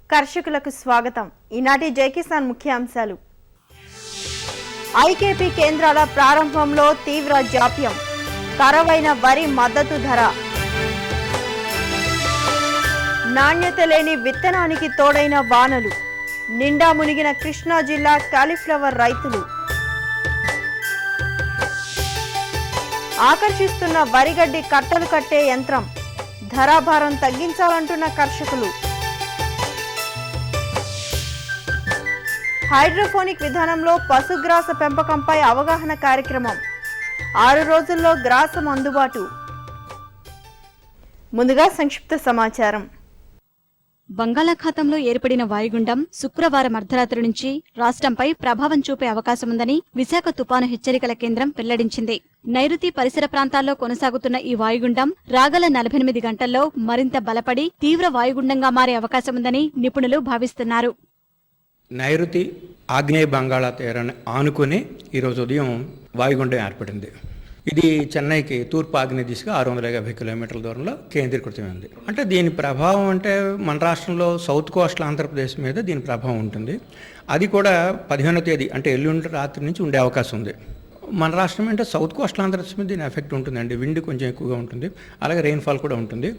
కర్షకులకు స్వాగతం. ఈనాటి జై కిసాన్ ముఖ్యాంశాలు. ఐకేపీ కేంద్రాల ప్రారంభంలో తీవ్ర జాప్యం, ఖరావైన వరి మద్దతు ధర, నాణ్యత లేని విత్తనానికి తోడైన వానలు, నిండా మునిగిన కృష్ణా జిల్లా కాలీఫ్లవర్ రైతులు, ఆకర్షిస్తున్న వరిగడ్డి కట్టలు కట్టే యంత్రం, ధరాభారం తగ్గించాలంటున్న కర్షకులు, హైడ్రోపోనిక్ విధానంలో పశుగ్రాస పెంపకంపై అవగాహన కార్యక్రమం, 6 రోజుల్లో గ్రాసం అందుబాటు. ముందుగా సంక్షిప్త సమాచారం. బంగాళాఖాతంలో ఏర్పడిన వాయుగుండం శుక్రవారం అర్ధరాత్రి నుంచి రాష్ట్రంపై ప్రభావం చూపే అవకాశముందని విశాఖ తుపాను హెచ్చరికల కేంద్రం వెల్లడించింది. నైరుతి పరిసర ప్రాంతాల్లో కొనసాగుతున్న ఈ వాయుగుండం రాగల 48 గంటల్లో మరింత బలపడి తీవ్ర వాయుగుండంగా మారే అవకాశముందని నిపుణులు భావిస్తున్నారు. నైరుతి ఆగ్నేయ బంగాళాతీరాన్ని ఆనుకుని ఈరోజు ఉదయం వాయుగుండం ఏర్పడింది. ఇది చెన్నైకి తూర్పు ఆగ్నేయ దిశగా 650 కిలోమీటర్ల దూరంలో కేంద్రీకృతమైంది. అంటే దీని ప్రభావం అంటే మన రాష్ట్రంలో సౌత్ కోస్టల్ ఆంధ్రప్రదేశ్ మీద దీని ప్రభావం ఉంటుంది. అది కూడా 15వ తేదీ అంటే ఎల్లుండి రాత్రి నుంచి ఉండే అవకాశం ఉంది. మన రాష్ట్రం అంటే సౌత్ కోస్టల్ ఆంధ్రప్రదేశ్ మీద దీని ఎఫెక్ట్ ఉంటుందండి. విండ్ కొంచెం ఎక్కువగా ఉంటుంది, అలాగే రెయిన్ఫాల్ కూడా ఉంటుంది.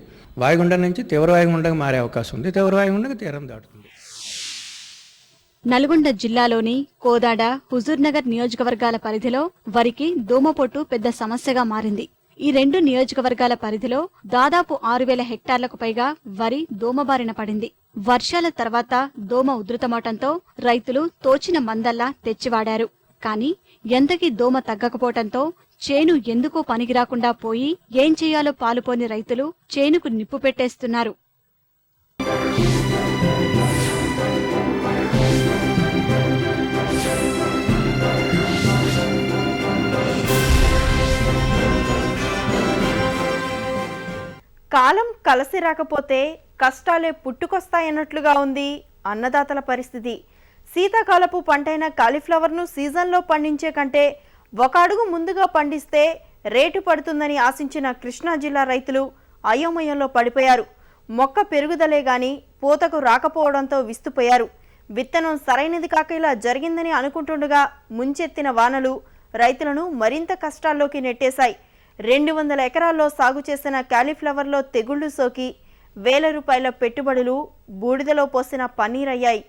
వాయుగుండం నుంచి తీవ్ర వాయుగుండంగా మారే అవకాశం ఉంది. తీవ్ర వాయుగుండంగా తీరం దాటుతుంది. నల్గొండ జిల్లాలోని కోదాడ, హుజూర్నగర్ నియోజకవర్గాల పరిధిలో వరికి దోమపోటు పెద్ద సమస్యగా మారింది. ఈ 2 నియోజకవర్గాల పరిధిలో దాదాపు 6000 హెక్టార్లకు పైగా వరి దోమబారిన పడింది. వర్షాల తర్వాత దోమ ఉధృతమవటంతో రైతులు తోచిన మందల్లా తెచ్చివాడారు. కానీ ఎంతకీ దోమ తగ్గకపోవటంతో చేను ఎందుకో పనికిరాకుండా పోయి ఏం చేయాలో పాలుపోని రైతులు చేనుకు నిప్పు పెట్టేస్తున్నారు. కాలం కలసి రాకపోతే కష్టాలే పుట్టుకొస్తాయన్నట్లుగా ఉంది అన్నదాతల పరిస్థితి. శీతాకాలపు పంటైన కాలీఫ్లవర్ను సీజన్లో పండించే కంటే ఒక అడుగు ముందుగా పండిస్తే రేటు పడుతుందని ఆశించిన కృష్ణా జిల్లా రైతులు అయోమయంలో పడిపోయారు. మొక్క పెరుగుదలే గాని పూతకు రాకపోవడంతో విస్తుపోయారు. విత్తనం సరైనది కాక ఇలా జరిగిందని అనుకుంటుండగా ముంచెత్తిన వానలు రైతులను మరింత కష్టాల్లోకి నెట్టేశాయి. 200 ఎకరాల్లో సాగు చేసిన కాలీఫ్లవర్లో తెగుళ్లు సోకి ₹1000 పెట్టుబడులు బూడిదలో పోసిన పన్నీరయ్యాయి.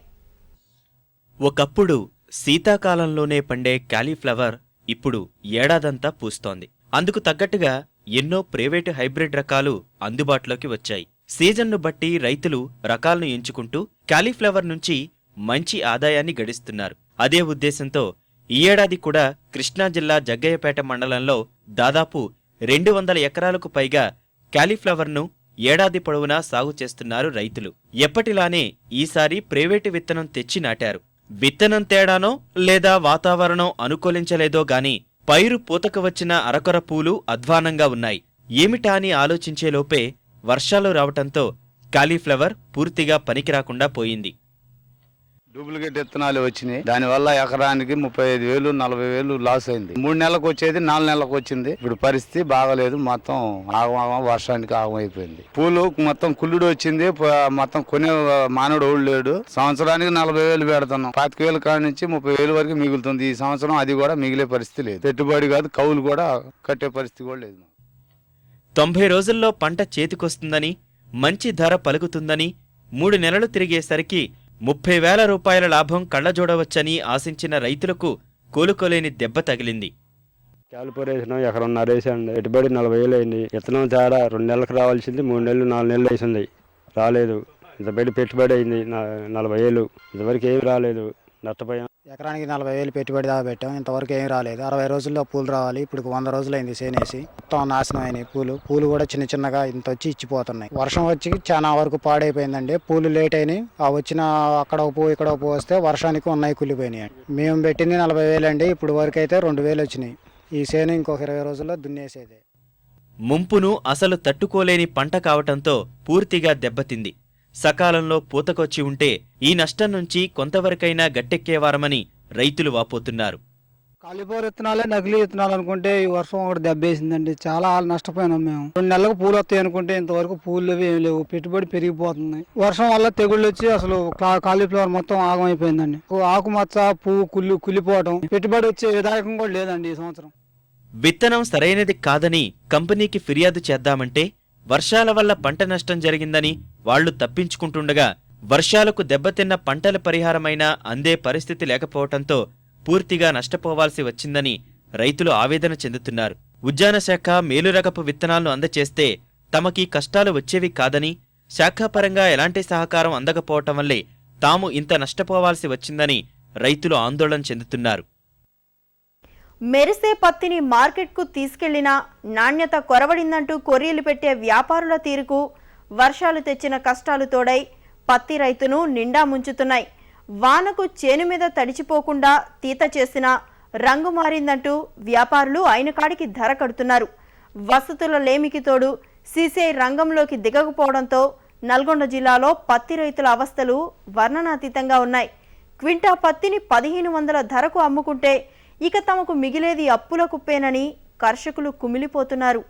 ఒకప్పుడు శీతాకాలంలోనే పండే కాలీఫ్లవర్ ఇప్పుడు ఏడాదంతా పూస్తోంది. అందుకు తగ్గట్టుగా ఎన్నో ప్రైవేటు హైబ్రిడ్ రకాలు అందుబాటులోకి వచ్చాయి. సీజన్ను బట్టి రైతులు రకాలను ఎంచుకుంటూ కాలీఫ్లవర్ నుంచి మంచి ఆదాయాన్ని గడిస్తున్నారు. అదే ఉద్దేశంతో ఈ ఏడాది కూడా కృష్ణా జిల్లా జగ్గయ్యపేట మండలంలో దాదాపు 200 ఎకరాలకు పైగా కాలీఫ్లవర్ను ఏడాది పొడవునా సాగు చేస్తున్నారు రైతులు. ఎప్పటిలానే ఈసారి ప్రైవేటు విత్తనం తెచ్చి నాటారు. విత్తనం తేడానో లేదా వాతావరణం అనుకూలించలేదో గాని పైరు పూతకు వచ్చిన అరకొర పూలు అధ్వానంగా ఉన్నాయి. ఏమిటా అని ఆలోచించేలోపే వర్షాలు రావటంతో కాలీఫ్లవర్ పూర్తిగా పనికిరాకుండా పోయింది. డూప్లికేట్ విత్తనాలు వచ్చినాయి. దానివల్ల ఎకరానికి 35,000 40,000 లాస్ అయింది. 3 నెలలకు వచ్చేది 4 నెలలకు వచ్చింది. ఇప్పుడు పరిస్థితి బాగలేదు. మొత్తం ఆగమాగం వర్షానికి ఆగమైపోయింది. పూలు మొత్తం కుళ్ళుడు వచ్చింది. మొత్తం కొనే మానవుడు ఓళ్ళు లేడు. సంవత్సరానికి 40,000 పెడుతున్నాం. 25,000 కాడి నుంచి 30,000 వరకు మిగులుతుంది. ఈ సంవత్సరం అది కూడా మిగిలే పరిస్థితి లేదు. పెట్టుబడి కాదు, కౌలు కూడా కట్టే పరిస్థితి కూడా లేదు. 90 రోజుల్లో పంట చేతికొస్తుందని, మంచి ధర పలుకుతుందని 3 నెలలు తిరిగేసరికి ₹30,000 లాభం కళ్లజోడవచ్చని ఆశించిన రైతులకు కోలుకోలేని దెబ్బ తగిలింది. క్యాలిపర్ వేసినాం, ఎకరన్నర వేసాండి. పెట్టుబడి 40,000 అయింది. విత్తనం తేడా 2 నెలలకు రావాల్సింది 3 నెలలు 4 నెలలు వేసింది, రాలేదు. ఇంత పెట్టుబడి అయింది 40,000. ఇంతవరకు ఏమి రాలేదు, నష్టపోయాం. ఎకరానికి 40,000 పెట్టుబడి దాకా పెట్టాం. ఇంతవరకు ఏం రాలేదు. 60 రోజుల్లో పూలు రావాలి. ఇప్పుడు 100 రోజులైంది సేనేసి. మొత్తం నాశనం అయినాయి. పూలు కూడా చిన్న చిన్నగా ఇంత వచ్చి ఇచ్చిపోతున్నాయి. వర్షం వచ్చి చాలా వరకు పాడైపోయిందండి. పూలు లేట్ అయినాయి. ఆ వచ్చిన అక్కడ పువ్వు ఇక్కడ పువ్వు వస్తే వర్షానికి ఉన్నాయి కుళ్ళిపోయినాయి. మేము పెట్టింది 40,000 అండి. ఇప్పుడు వరకు అయితే 2,000 వచ్చినాయి. ఈ సేను ఇంకొక 20 రోజుల్లో దున్నేసేదే. ముంపును అసలు తట్టుకోలేని పంట కావటంతో పూర్తిగా దెబ్బతింది. సకాలంలో పూతకొచ్చి ఉంటే ఈ నష్టం నుంచి కొంతవరకైనా గట్టెక్కేవారమని రైతులు వాపోతున్నారు. కాలీఫ్లవర్ విత్తనాలే నకిలీ విత్తనాలు అనుకుంటే ఈ వర్షం ఒకటి దెబ్బేసిందండి. చాలా నష్టపోయినాం మేము. 2 నెలలకు పూలు వస్తాయి అనుకుంటే ఇంతవరకు పూలు ఏం లేవు. పెట్టుబడి పెరిగిపోతుంది. వర్షం వల్ల తెగుళ్ళు వచ్చి అసలు కాలీఫ్లవర్ మొత్తం ఆగమైపోయిందండి. ఆకుమచ్చ పువ్వు కుళ్ళిపోవడం, పెట్టుబడి వచ్చే విధాయకం కూడా లేదండి ఈ సంవత్సరం. విత్తనం సరైనది కాదని కంపెనీకి ఫిర్యాదు చేద్దామంటే వర్షాల వల్ల పంట నష్టం జరిగిందని వాళ్లు తప్పించుకుంటుండగా వర్షాలకు దెబ్బతిన్న పంటల పరిహారమైనా అందే పరిస్థితి లేకపోవటంతో పూర్తిగా నష్టపోవాల్సి వచ్చిందని రైతులు ఆవేదన చెందుతున్నారు. ఉద్యాన శాఖ మేలురకపు విత్తనాలను అందచేస్తే తమకీ కష్టాలు వచ్చేవి కాదని, శాఖాపరంగా ఎలాంటి సహకారం అందకపోవటం వల్లే తాము ఇంత నష్టపోవాల్సి వచ్చిందని రైతులు ఆందోళన చెందుతున్నారు. మెరిసే పత్తిని మార్కెట్కు తీసుకెళ్లినా నాణ్యత కొరవడిందంటూ కొర్రీలు పెట్టే వ్యాపారుల తీరుకు వర్షాలు తెచ్చిన కష్టాలు తోడై పత్తి రైతును నిండా ముంచుతున్నాయి. వానకు చేను మీద తడిచిపోకుండా తీత చేసినా రంగు మారిందంటూ వ్యాపారులు అయినకాడికి ధర కడుతున్నారు. వసతుల లేమికి తోడు సీసీఐ రంగంలోకి దిగకపోవడంతో నల్గొండ జిల్లాలో పత్తి రైతుల అవస్థలు వర్ణనాతీతంగా ఉన్నాయి. క్వింటా పత్తిని 1500 ధరకు అమ్ముకుంటే ఇక తమకు మిగిలేది అప్పుల కుప్పేనని కర్షకులు కుమిలిపోతున్నారు.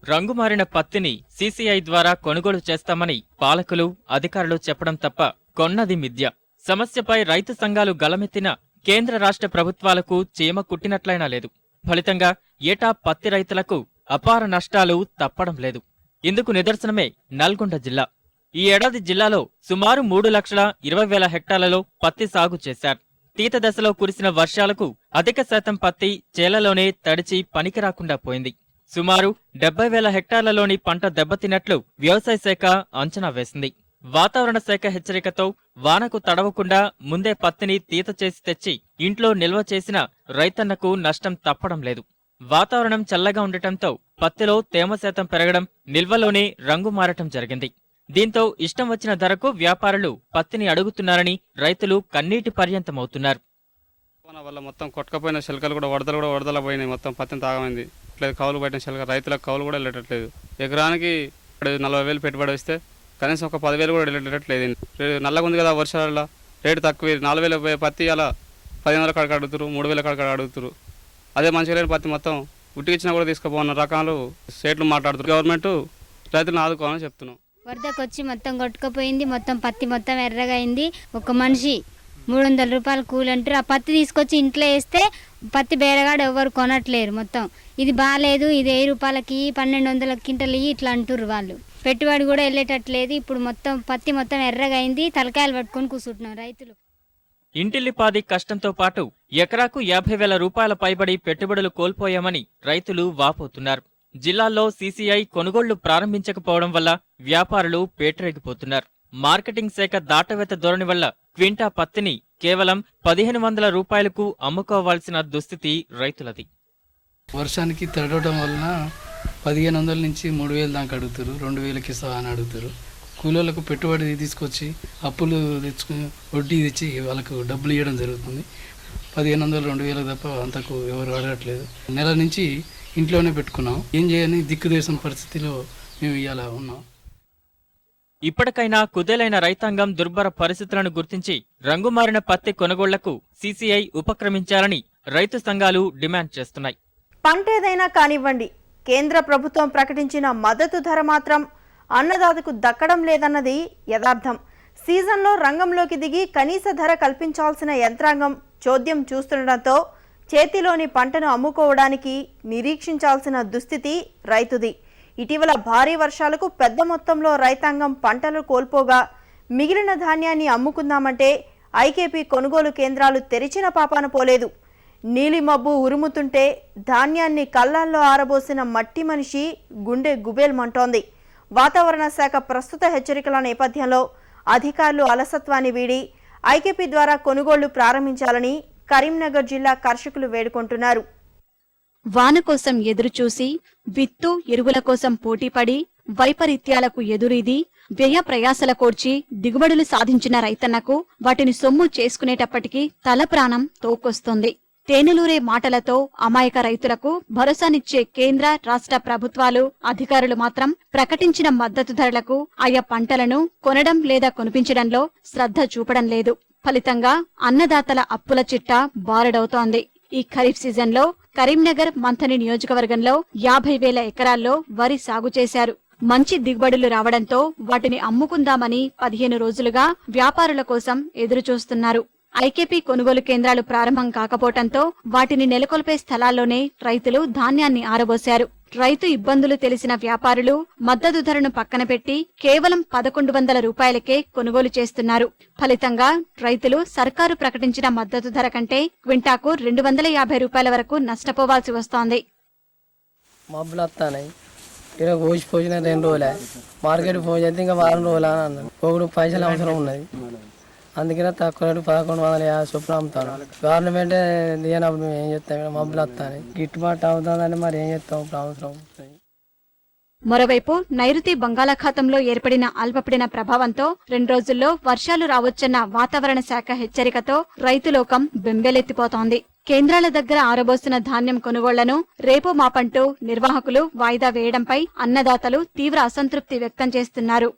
రంగుమారిన పత్తిని సీసీఐ ద్వారా కొనుగోలు చేస్తామని పాలకులు, అధికారులు చెప్పడం తప్ప కొన్నది మిథ్య. సమస్యపై రైతు సంఘాలు గలమెత్తినా కేంద్ర రాష్ట్ర ప్రభుత్వాలకు చీమ కుట్టినట్లయినా లేదు. ఫలితంగా ఏటా పత్తి రైతులకు అపార నష్టాలు తప్పడం లేదు. ఇందుకు నిదర్శనమే నల్గొండ జిల్లా. ఈ ఏడాది జిల్లాలో సుమారు 3,20,000 హెక్టార్లలో పత్తి సాగు చేశారు. తీత దశలో కురిసిన వర్షాలకు అధిక శాతం పత్తి చేలలోనే తడిచి పనికిరాకుండా పోయింది. సుమారు 70,000 హెక్టార్లలోని పంట దెబ్బతిన్నట్లు వ్యవసాయ శాఖ అంచనా వేసింది. వాతావరణ శాఖ హెచ్చరికతో వానకు తడవకుండా ముందే పత్తిని తీత చేసి తెచ్చి ఇంట్లో నిల్వ చేసిన రైతన్నకు నష్టం తప్పడం లేదు. వాతావరణం చల్లగా ఉండటంతో పత్తిలో తేమ శాతం పెరగడం, నిల్వలోనే రంగు మారటం జరిగింది. దీంతో ఇష్టం వచ్చిన ధరకు వ్యాపారులు పత్తిని అడుగుతున్నారని రైతులు కన్నీటి పర్యంతమవుతున్నారు. వల్ల మొత్తం కొట్టకపోయిన శిల్కలు కూడా వరదల పోయినాయి. మొత్తం పత్తిని తాగమైంది. కౌలు పట్టిన శిల్క రైతులకు కౌలు కూడా వెళ్ళట్లేదు. ఎకరానికి 40,000 పెట్టుబడి వస్తే కనీసం ఒక 10,000 కూడా వెళ్ళట్లేదు. నల్లగా ఉంది కదా వర్షాల రేటు తక్కువ. 4,000 పత్తి అలా 10,000 కాడికి అడుగుతారు, 3,000 కాడికి అడుగుతారు. అదే మంచిగా లేని పత్తి మొత్తం ఉట్టికిచ్చినా కూడా తీసుకుపోన్న రకాలు సేట్లు మాట్లాడుతారు. గవర్నమెంట్ రైతులను ఆదుకోవాలని చెప్తున్నాం. వరదకు వచ్చి మొత్తం కొట్టుకుపోయింది. మొత్తం పత్తి మొత్తం ఎర్రగా అయింది. ఒక మనిషి 300 రూపాయలు కూలి అంటారు. ఆ పత్తి తీసుకొచ్చి ఇంట్లో వేస్తే పత్తి బేరగాడు ఎవరు కొనట్లేరు. మొత్తం ఇది బాగాలేదు, ఇది 1000 రూపాయలకి 1200 క్వింటల్ ఇట్లా అంటుర్రు వాళ్ళు. పెట్టుబడి కూడా వెళ్ళేటట్లేదు. ఇప్పుడు మొత్తం పత్తి మొత్తం ఎర్రగా అయింది. తలకాయలు పట్టుకొని కూర్చుంటున్నారు రైతులు. ఇంటిల్లిపాది కష్టంతో పాటు ఎకరాకు 50,000 రూపాయల పైబడి పెట్టుబడులు కోల్పోయామని రైతులు వాపోతున్నారు. జిల్లాల్లో సీసీఐ కొనుగోళ్లు ప్రారంభించకపోవడం వల్ల వ్యాపారులు పేటరేగిపోతున్నారు. మార్కెటింగ్ శాఖ దాటవేత ధోరణి వల్ల క్వింటా పత్తిని కేవలం 1,500 రూపాయలకు అమ్ముకోవాల్సిన దుస్థితి రైతులది. వర్షానికి తడవడం వలన 1,500 నుంచి 3,000 దాకా అడుగుతారు. 2,000కి ఇస్తా అని అడుగుతారు. కూలీలకు పెట్టుబడి తీసుకొచ్చి అప్పులు తెచ్చుకుని వడ్డీ తెచ్చి వాళ్ళకు డబ్బులు ఇవ్వడం జరుగుతుంది. 1,500, 2,000 తప్ప అంతకు ఎవరు అడగట్లేదు. నెల నుంచి ఇంట్లోనే పెట్టుకున్నాం. ఏం చేయని దిక్కుదేశం పరిస్థితిలో మేము ఇలా ఉన్నాం. ఇప్పటికైనా కుదేలైన రైతాంగం దుర్భర పరిస్థితులను గుర్తించి రంగుమారిన పత్తి కొనుగోళ్లకు సీసీఐ ఉపక్రమించాలని రైతు సంఘాలు డిమాండ్ చేస్తున్నాయి. పంటేదైనా కానివ్వండి, కేంద్ర ప్రభుత్వం ప్రకటించిన మద్దతు ధర మాత్రం అన్నదాతకు దక్కడం లేదన్నది యథార్థం. సీజన్లో రంగంలోకి దిగి కనీస ధర కల్పించాల్సిన యంత్రాంగం చోద్యం చూస్తుండటంతో చేతిలోని పంటను అమ్ముకోవడానికి నిరీక్షించాల్సిన దుస్థితి రైతుది. ఇటీవల భారీ వర్షాలకు పెద్ద మొత్తంలో రైతాంగం పంటలు కోల్పోగా మిగిలిన ధాన్యాన్ని అమ్ముకుందామంటే ఐకేపీ కొనుగోలు కేంద్రాలు తెరిచిన పాపాన పోలేదు. నీలిమబ్బు ఉరుముతుంటే ధాన్యాన్ని కళ్ళాల్లో ఆరబోసిన మట్టి మనిషి గుండె గుబేల్మంటోంది. వాతావరణ శాఖ ప్రస్తుత హెచ్చరికల నేపథ్యంలో అధికారులు అలసత్వాన్ని వీడి ఐకేపీ ద్వారా కొనుగోళ్లు ప్రారంభించాలని కరీంనగర్ జిల్లా కర్షకులు వేడుకుంటున్నారు. వాన కోసం ఎదురుచూసి, విత్తు ఎరువుల కోసం పోటీపడి, వైపరీత్యాలకు ఎదురీది, వ్యయ ప్రయాసల కోర్చి దిగుబడులు సాధించిన రైతన్నకు వాటిని సొమ్ము చేసుకునేటప్పటికీ తల ప్రాణం తోకొస్తుంది. తేనెలూరే మాటలతో అమాయక రైతులకు భరోసానిచ్చే కేంద్ర, రాష్ట్ర ప్రభుత్వాలు, అధికారులు మాత్రం ప్రకటించిన మద్దతు ధరలకు ఆయా పంటలను కొనడం లేదా కొనిపించడంలో శ్రద్ధ చూపడం లేదు. ఫలితంగా అన్నదాతల అప్పుల చిట్ట బారడవుతోంది. ఈ ఖరీఫ్ సీజన్లో కరీంనగర్ మంథని నియోజకవర్గంలో 50,000 ఎకరాల్లో వరి సాగు చేశారు. మంచి దిగుబడులు రావడంతో వాటిని అమ్ముకుందామని 15 రోజులుగా వ్యాపారుల కోసం ఎదురుచూస్తున్నారు. ఐకేపీ కొనుగోలు కేంద్రాలు ప్రారంభం కాకపోవడంతో వాటిని నెలకొల్పే స్థలాల్లోనే రైతులు ధాన్యాన్ని ఆరబోశారు. రైతు ఇబ్బందులు తెలిసిన వ్యాపారులు మద్దతు ధరను పక్కన పెట్టి కేవలం 1,100 రూపాయలకే కొనుగోలు చేస్తున్నారు. ఫలితంగా రైతులు సర్కారు ప్రకటించిన మద్దతు ధర కంటే క్వింటాకు 250 రూపాయల వరకు నష్టపోవాల్సి వస్తోంది. ఇలా పోసిన 2 రోజులే మార్కెట్ పోయి అయితే ఇంకా వారం రోజులు అని అన్నాను. ఒకడు పైసలు అవసరం ఉన్నది, అందుకనే తక్కువ రేటు 1,150 చొప్పున అమ్ముతాను. గవర్నమెంటే దిగినప్పుడు మేము ఏం చేస్తాం, మబ్బులు వస్తాను గిట్టుబాటు అవుతుందని మరి ఏం చేస్తాం ఇప్పుడు అవసరం. మరోవైపు నైరుతి బంగాళాఖాతంలో ఏర్పడిన అల్పపీడన ప్రభావంతో 2 రోజుల్లో వర్షాలు రావచ్చన్న వాతావరణ శాఖ హెచ్చరికతో రైతులోకం బెంబేలెత్తిపోతోంది. కేంద్రాల దగ్గర ఆరబోసిన ధాన్యం కొనుగోళ్లను రేపు మాపంటూ నిర్వాహకులు వాయిదా వేయడంపై అన్నదాతలు తీవ్ర అసంతృప్తి వ్యక్తం చేస్తున్నారు.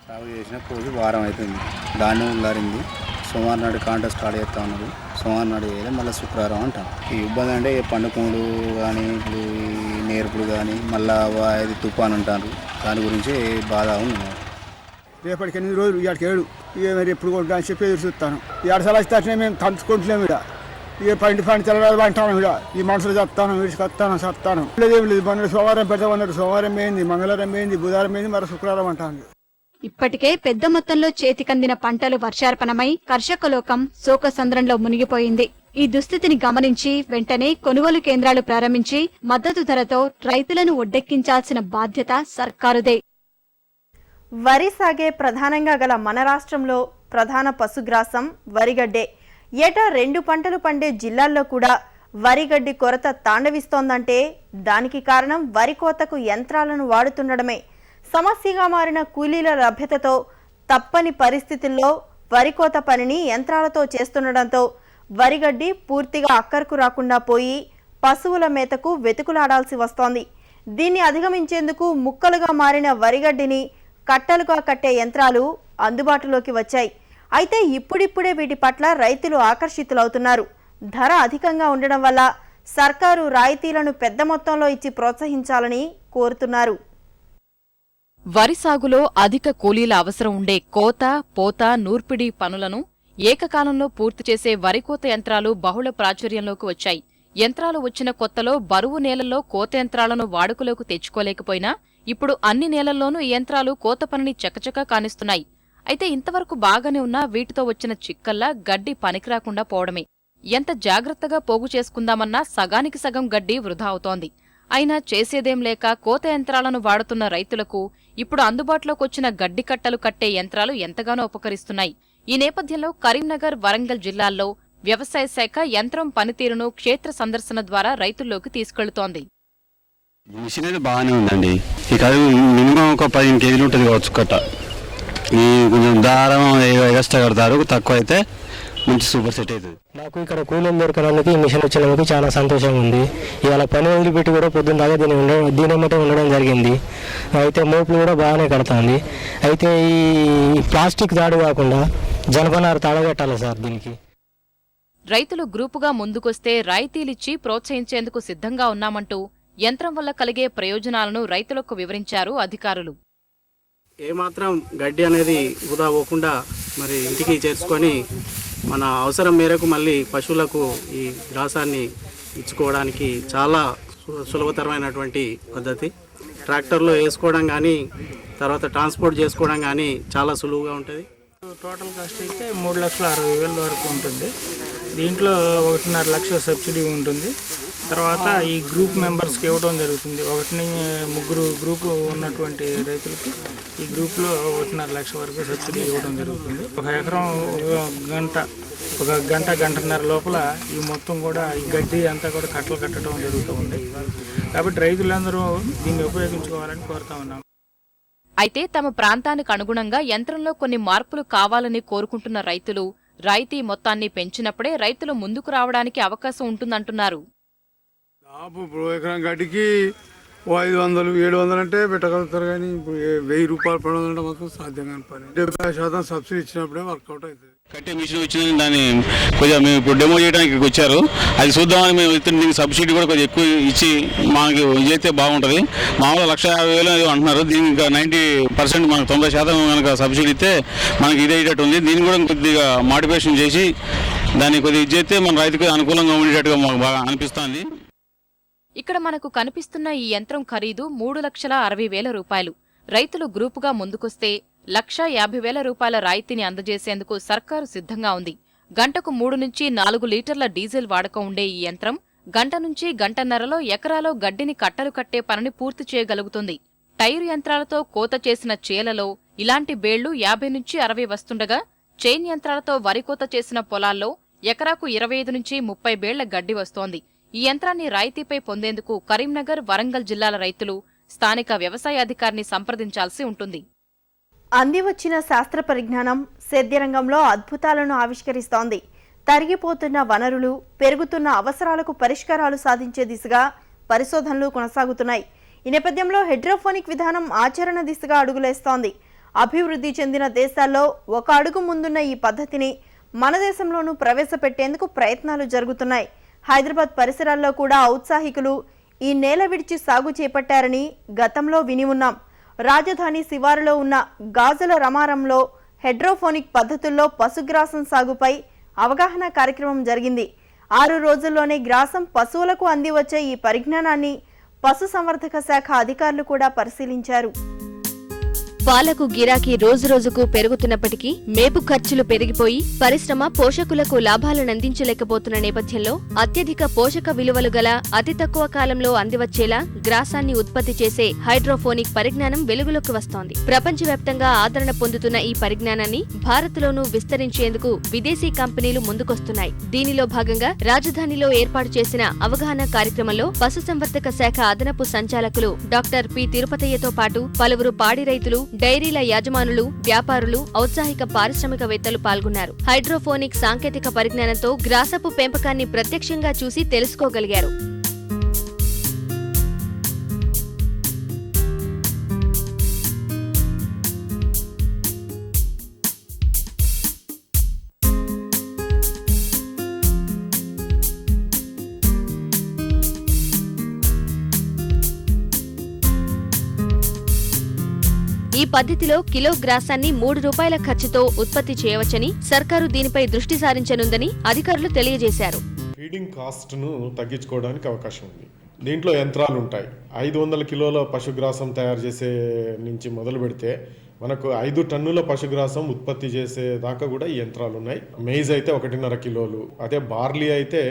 సాగు చేసిన రోజు వారం అవుతుంది, ధాన్యం ఉల్లారింది. సోమవారం నాడు కాంటెస్ట్ స్టార్ట్ చేస్తా ఉన్నారు. సోమవారం నాడు వేయాలి, మళ్ళీ శుక్రవారం అంటాం. ఈ ఇబ్బంది అంటే పండుకోడు కానీ ఇప్పుడు ఈ నేర్పులు కానీ మళ్ళీ ఇది తుఫాన్ అంటారు, దాని గురించి బాధ ఉంది. రేపటికి 8 రోజులు ఇక్కడికి 7 ఇక మరి ఎప్పుడు కొట్టా అని చెప్పి ఎదురు చూస్తాను. 2 సార్లు వస్తే మేము తలుచుకుంటలేము. ఇక్కడ ఇక పండి తెల్లరాదు అంటాను. ఇక్కడ ఈ మనుషులు చెప్తాను, విడిచికొస్తాను, చెప్తాను. ఏమి లేదు, మన సోమవారం పెడతామన్నారు. సోమవారం ఏంది, మంగళవారం ఏంది, బుధవారం ఏంది, మరి శుక్రవారం అంటాను. ఇప్పటికే పెద్ద మొత్తంలో చేతికందిన పంటలు వర్షార్పణమై కర్షకలోకం శోకసంద్రంలో మునిగిపోయింది. ఈ దుస్థితిని గమనించి వెంటనే కొనుగోలు కేంద్రాలు ప్రారంభించి మద్దతు ధరతో రైతులను ఒడ్డెక్కించాల్సిన బాధ్యత సర్కారుదే. వరి సాగే ప్రధానంగా గల మన రాష్ట్రంలో ప్రధాన పశుగ్రాసం వరిగడ్డే. ఏటా 2 పంటలు పండే జిల్లాల్లో కూడా వరిగడ్డి కొరత తాండవిస్తోందంటే దానికి కారణం వరి కోతకు యంత్రాలను వాడుతుండడమే. సమస్యగా మారిన కూలీల లభ్యతతో తప్పని పరిస్థితుల్లో వరి కోత పనిని యంత్రాలతో చేస్తుండటంతో వరిగడ్డి పూర్తిగా అక్కరకు రాకుండా పోయి పశువుల మేతకు వెతుకులాడాల్సి వస్తోంది. దీన్ని అధిగమించేందుకు ముక్కలుగా మారిన వరిగడ్డిని కట్టలుగా కట్టే యంత్రాలు అందుబాటులోకి వచ్చాయి. అయితే ఇప్పుడిప్పుడే వీటి పట్ల రైతులు ఆకర్షితులవుతున్నారు. ధర అధికంగా ఉండడం వల్ల సర్కారు రాయితీలను పెద్ద మొత్తంలో ఇచ్చి ప్రోత్సహించాలని కోరుతున్నారు. వరి సాగులో అధిక కూలీల అవసరం ఉండే కోత, పోత, నూర్పిడి పనులను ఏకకాలంలో పూర్తి చేసే వరి కోత యంత్రాలు బహుళ ప్రాచుర్యంలోకి వచ్చాయి. యంత్రాలు వచ్చిన కొత్తలో బరువు నేలల్లో కోత యంత్రాలను వాడుకలోకి తెచ్చుకోలేకపోయినా ఇప్పుడు అన్ని నేలల్లోనూ ఈ యంత్రాలు కోత పనిని చకచకా కానిస్తున్నాయి. అయితే ఇంతవరకు బాగానే ఉన్నా వీటితో వచ్చిన చిక్కల్లా గడ్డి పనికిరాకుండా పోవడమే. ఎంత జాగ్రత్తగా పోగు చేసుకుందామన్నా సగానికి సగం గడ్డి వృధా అవుతోంది. అయినా చేసేదేం లేక కోత యంత్రాలను వాడుతున్న రైతులకు ఇప్పుడు అందుబాటులోకొచ్చిన గడ్డి కట్టలు కట్టే యంత్రాలు ఎంతగానో ఉపకరిస్తున్నాయి. ఈ నేపథ్యంలో కరీంనగర్, వరంగల్ జిల్లాల్లో వ్యవసాయ శాఖ యంత్రం పనితీరును క్షేత్ర సందర్శన ద్వారా రైతుల్లోకి తీసుకెళ్తోంది. మిషన్ అయితే బాగానే ఉందండి. ఈ కరువు మినిమం ఒక 15 కేజీలు ఉంటుంది కావచ్చు కట్ట. ఈ కొంచెం దారం ఎక్స్ట్రా కడతారు, తక్కువ అయితే మంచి సూపర్ సెట్ అవుతుంది. నాకు ఇక్కడ కూలీలు దొరకడానికి ఈ మిషన్ వచ్చినందుకు చాలా సంతోషంగా ఉంది. ఇవాళ పని వదిలిపెట్టి కూడా పొద్దున్న దాకా దీని ఏమంటే ఉండడం జరిగింది. అయితే మోపులు కూడా బాగానే కడుతుంది. అయితే ఈ ప్లాస్టిక్ తాడు కాకుండా జనపనార తాడగట్టాలి సార్ దీనికి. రైతులు గ్రూపుగా ముందుకొస్తే రాయితీలిచ్చి ప్రోత్సహించేందుకు సిద్ధంగా ఉన్నామంటూ యంత్రం వల్ల కలిగే ప్రయోజనాలను రైతులకు వివరించారు అధికారులు. ఏమాత్రం గడ్డి అనేది వృధా పోకుండా మరి ఇంటికి చేర్చుకొని మన అవసరం మేరకు మళ్ళీ పశువులకు ఈ గ్రాసాన్ని ఇచ్చుకోవడానికి చాలా సులభతరమైనటువంటి పద్ధతి. ట్రాక్టర్లో వేసుకోవడం కానీ తర్వాత ట్రాన్స్పోర్ట్ చేసుకోవడం కానీ చాలా సులువుగా ఉంటుంది. టోటల్ కాస్ట్ అయితే 3,60,000 వరకు ఉంటుంది. దీంట్లో 1.5 లక్షల సబ్సిడీ ఉంటుంది. తర్వాత ఈ గ్రూప్ మెంబర్స్కి ఇవ్వడం జరుగుతుంది. 1-3 గ్రూపు ఉన్నటువంటి రైతులకి ఈ గ్రూప్లో 1.5 లక్ష వరకు సబ్సిడీ ఇవ్వడం జరుగుతుంది. ఒక ఎకరం గంటన్నర లోపల ఈ మొత్తం కూడా ఈ గడ్డి అంతా కూడా కట్టలు కట్టడం జరుగుతూ ఉంది. కాబట్టి రైతులందరూ దీన్ని ఉపయోగించుకోవాలని కోరుతా ఉన్నాం. అయితే తమ ప్రాంతానికి అనుగుణంగా యంత్రంలో కొన్ని మార్పులు కావాలని కోరుకుంటున్న రైతులు రాయితీ మొత్తాన్ని పెంచినప్పుడే రైతులు ముందుకు రావడానికి అవకాశం ఉంటుందంటున్నారు. ఇప్పుడు ఎకరం గడ్డికి 500-700 అంటే పెట్టగలుగుతారు, కానీ ఇప్పుడు 1,000 రూపాయలు పడాలంటే మాత్రం సాధ్యం కాని పని. 70% సబ్సిడీ ఇచ్చినప్పుడే వర్కౌట్ అవుతుంది. కట్టే మిషన్ వచ్చింది, దాన్ని కొద్దిగా మేము ఇప్పుడు డెమో చేయడానికి ఇక్కడికి వచ్చారు. అది చూద్దామని మేము దీనికి సబ్సిడీ కూడా కొద్దిగా ఎక్కువ ఇచ్చి మనకి ఇదైతే బాగుంటుంది. మామూలుగా 1,50,000 అంటున్నారు, దీనికి ఇంకా 90% మనకు 90% కనుక సబ్సిడీ ఇస్తే మనకి ఇది అయ్యేటట్టు ఉంది. దీన్ని కూడా కొద్దిగా మాడిఫికేషన్ చేసి దాన్ని కొద్దిగా ఇది చేస్తే మన రైతుకు అనుకూలంగా ఉండేటట్టుగా మాకు బాగా అనిపిస్తుంది. ఇక్కడ మనకు కనిపిస్తున్న ఈ యంత్రం ఖరీదు 3,60,000 రూపాయలు. రైతులు గ్రూపుగా ముందుకొస్తే 1,50,000 రూపాయల రాయితీని అందజేసేందుకు సర్కారు సిద్ధంగా ఉంది. గంటకు 3 నుంచి 4 లీటర్ల డీజిల్ వాడకం ఉండే ఈ యంత్రం గంట నుంచి గంటన్నరలో ఎకరాలో గడ్డిని కట్టలు కట్టే పనిని పూర్తి చేయగలుగుతుంది. టైరు యంత్రాలతో కోత చేసిన చేలలో ఇలాంటి బేళ్లు 50 నుంచి 60 వస్తుండగా, చైన్ యంత్రాలతో వరి కోత చేసిన పొలాల్లో ఎకరాకు 25 నుంచి 30 బేళ్ల గడ్డి వస్తోంది. ఈ యంత్రాన్ని రాయితీపై పొందేందుకు కరీంనగర్, వరంగల్ జిల్లాల రైతులు స్థానిక వ్యవసాయ అధికారిని సంప్రదించాల్సి ఉంటుంది. అందివచ్చిన శాస్త్ర పరిజ్ఞానం సేద్య రంగంలో అద్భుతాలను ఆవిష్కరిస్తోంది. తరిగిపోతున్న వనరులు, పెరుగుతున్న అవసరాలకు పరిష్కారాలు సాధించే దిశగా పరిశోధనలు కొనసాగుతున్నాయి. ఈ నేపథ్యంలో హైడ్రోపోనిక్ విధానం ఆచరణ దిశగా అడుగులేస్తోంది. అభివృద్ధి చెందిన దేశాల్లో ఒక అడుగు ముందున్న ఈ పద్ధతిని మన దేశంలోనూ ప్రవేశపెట్టేందుకు ప్రయత్నాలు జరుగుతున్నాయి. హైదరాబాద్ పరిసరాల్లో కూడా ఔత్సాహికులు ఈ నేల విడిచి సాగు చేపట్టారని గతంలో విని ఉన్నాం. రాజధాని శివారులో ఉన్న గాజుల రమారంలో హైడ్రోపోనిక్ పద్ధతుల్లో పశుగ్రాసం సాగుపై అవగాహన కార్యక్రమం జరిగింది. 6 రోజుల్లోనే గ్రాసం పశువులకు అందివచ్చే ఈ పరిజ్ఞానాన్ని పశుసంవర్ధక శాఖ అధికారులు కూడా పరిశీలించారు. పాలకు గిరాకీ రోజురోజుకు పెరుగుతున్నప్పటికీ మేపు ఖర్చులు పెరిగిపోయి పరిశ్రమ పోషకులకు లాభాలనందించలేకపోతున్న నేపథ్యంలో అత్యధిక పోషక విలువలు గల అతి తక్కువ కాలంలో అందివచ్చేలా గ్రాసాన్ని ఉత్పత్తి చేసే హైడ్రోపోనిక్ పరిజ్ఞానం వెలుగులోకి వస్తోంది. ప్రపంచవ్యాప్తంగా ఆదరణ పొందుతున్న ఈ పరిజ్ఞానాన్ని భారత్లోనూ విస్తరించేందుకు విదేశీ కంపెనీలు ముందుకొస్తున్నాయి. దీనిలో భాగంగా రాజధానిలో ఏర్పాటు చేసిన అవగాహన కార్యక్రమంలో పశుసంవర్ధక శాఖ అదనపు సంచాలకులు డాక్టర్ పి. తిరుపతయ్యతో పాటు పలువురు పాడి రైతులు, డైరీల యాజమానులు, వ్యాపారులు, ఔత్సాహిక పారిశ్రామికవేత్తలు పాల్గొన్నారు. హైడ్రోపోనిక్ సాంకేతిక పరిజ్ఞానంతో గ్రాసపు పెంపకాన్ని ప్రత్యక్షంగా చూసి తెలుసుకోగలిగారు. ఈ పద్ధతిలో కిలో గ్రాసాన్ని 3 రూపాయల ఖర్చుతో ఉత్పత్తి చేయవచ్చని, సర్కారు దీనిపై దృష్టి సారించనుందని అధికారులు తెలియజేశారు. ఫీడింగ్ కాస్ట్ను తగ్గించుకోవడానికి అవకాశం ఉంది. దీంట్లో యంత్రాలు ఉంటాయి. 500 కిలోల పశుగ్రాసం తయారు చేసే నుంచి మొదలు పెడితే మనకు 5 టన్నుల పశుగ్రాసం ఉత్పత్తి చేసే దాకా కూడా ఈ యంత్రాలు ఉన్నాయి. మెయిజ్ అయితే 1.5 కిలోలు, అదే బార్లీ అయితే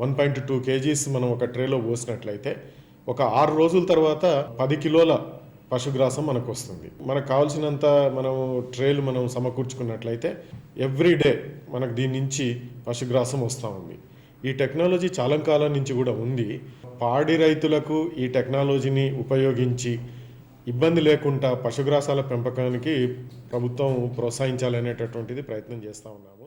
1.2 kgs మనం ఒక ట్రేలో పోసినట్లయితే ఒక 6 రోజుల తర్వాత 10 కిలోల పశుగ్రాసం మనకు వస్తుంది. మనకు కావాల్సినంత మనం ట్రేలు మనం సమకూర్చుకున్నట్లయితే ఎవ్రీడే మనకు దీని నుంచి పశుగ్రాసం వస్తూ ఉంది. ఈ టెక్నాలజీ చాలా కాలం నుంచి కూడా ఉంది. పాడి రైతులకు ఈ టెక్నాలజీని ఉపయోగించి ఇబ్బంది లేకుండా పశుగ్రాసాల పెంపకానికి ప్రభుత్వం ప్రోత్సహించాలనేటటువంటిది ప్రయత్నం చేస్తూ ఉన్నాము.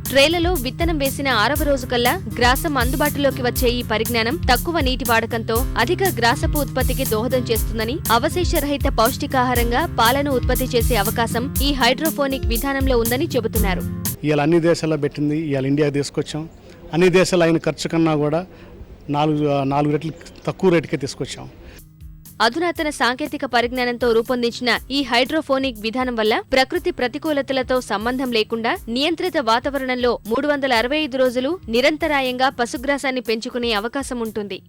ట్రేలలో విత్తనం వేసిన 6వ రోజు కల్లా గ్రాసం అందుబాటులోకి వచ్చే ఈ పరిజ్ఞానం తక్కువ నీటి వాడకంతో అధిక గ్రాసపు ఉత్పత్తికి దోహదం చేస్తుందని, అవశేషరహిత పౌష్టికాహారంగా పాలను ఉత్పత్తి చేసే అవకాశం ఈ హైడ్రోపోనిక్ విధానంలో ఉందని చెబుతున్నారు. ఇవాళ అన్ని దేశాల్లో పెట్టింది, ఇవాళ ఇండియాకి తీసుకొచ్చాం. అన్ని దేశాలు అయిన ఖర్చు కన్నా కూడా 4 రెట్లు తక్కువ రేటుకే తీసుకొచ్చాం. అధునాతన సాంకేతిక పరిజ్ఞానంతో రూపొందించిన ఈ హైడ్రోపోనిక్ విధానం వల్ల ప్రకృతి ప్రతికూలతలతో సంబంధం లేకుండా నియంత్రిత వాతావరణంలో 365 రోజులు నిరంతరాయంగా పశుగ్రాసాన్ని పెంచుకునే అవకాశం ఉంటుంది.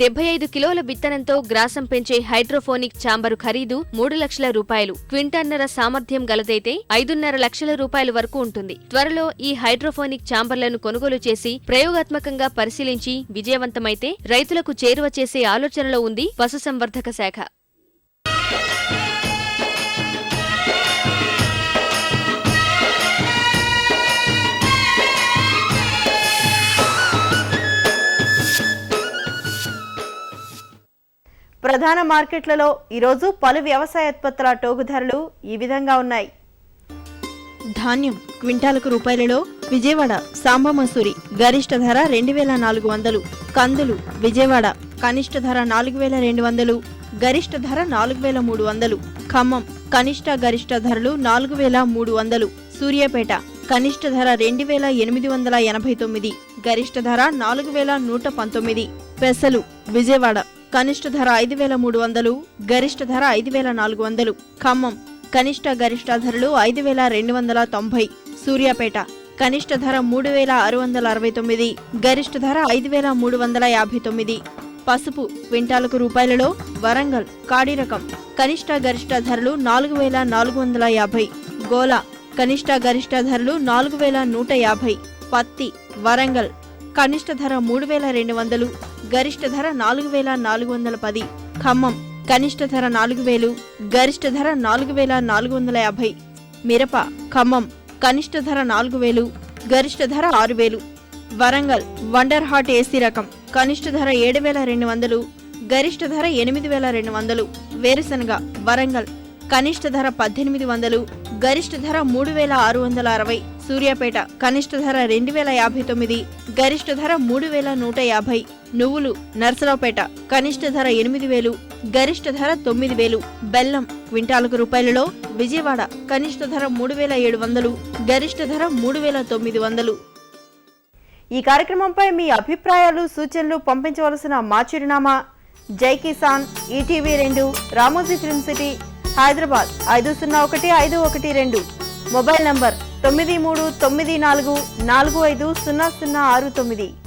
75 కిలోల విత్తనంతో గ్రాసం పెంచే హైడ్రోపోనిక్ ఛాంబరు ఖరీదు 3 లక్షల రూపాయలు. క్వింటాన్నర సామర్థ్యం గలదైతే 5.5 లక్షల రూపాయల వరకు ఉంటుంది. త్వరలో ఈ హైడ్రోపోనిక్ ఛాంబర్లను కొనుగోలు చేసి ప్రయోగాత్మకంగా పరిశీలించి విజయవంతమైతే రైతులకు చేరువ చేసే ఆలోచనలో ఉంది పశుసంవర్ధక శాఖ. ప్రధాన మార్కెట్లలో ఈరోజు పలు వ్యవసాయోత్పత్తుల టోగు ధరలు ఈ విధంగా ఉన్నాయి. ధాన్యం క్వింటాలకు రూపాయలలో విజయవాడ సాంబ మసూరి గరిష్ట ధర 2400, కందులు విజయవాడ కనిష్ట ధర 4200, గరిష్ట ధర 4300, ఖమ్మం కనిష్ట గరిష్ట ధరలు 4300, సూర్యాపేట కనిష్ట ధర 2,889, గరిష్ట ధర 4,119. పెసలు విజయవాడ కనిష్ట ధర 5,300, గరిష్ట ధర 5,400. ఖమ్మం కనిష్ట గరిష్ట ధరలు 5,290. సూర్యాపేట కనిష్ట ధర 3,669, గరిష్ట ధర 5,359. పసుపు క్వింటాలకు రూపాయలలో వరంగల్ కాడి రకం కనిష్ట గరిష్ట ధరలు 4,450. గోలా కనిష్ట గరిష్ట ధరలు 4,150. పత్తి వరంగల్ కనిష్ట ధర 3,200, గరిష్ట ధర 4,410. ఖమ్మం కనిష్ట ధర 4,000, గరిష్ట ధర 4,450. మిరప ఖమ్మం కనిష్ట ధర 4,000, గరిష్ట ధర 6,000. వరంగల్ వండర్ హాట్ ఏసీ రకం కనిష్ట ధర 7,200, గరిష్ట ధర 8,200. వేరుశనగ వరంగల్ కనిష్ట ధర 1,800, గరిష్ట ధర 3,660. సూర్యాపేట కనిష్ట ధర 2,059, గరిష్ట ధర 3,150. నువ్వులు నర్సరావుపేట కనిష్ట ధర 8,000, గరిష్ట ధర 9,000. బెల్లం క్వింటాలకు రూపాయలలో విజయవాడ కనిష్ట ధర 3,700, గరిష్ట ధర 3,900. ఈ కార్యక్రమంపై మీ అభిప్రాయాలు సూచనలు పంపించవలసిన మా చిరునామా జై Kisan ETV 2 Ramoji film city Hyderabad 501512. Mobile number 9394450069.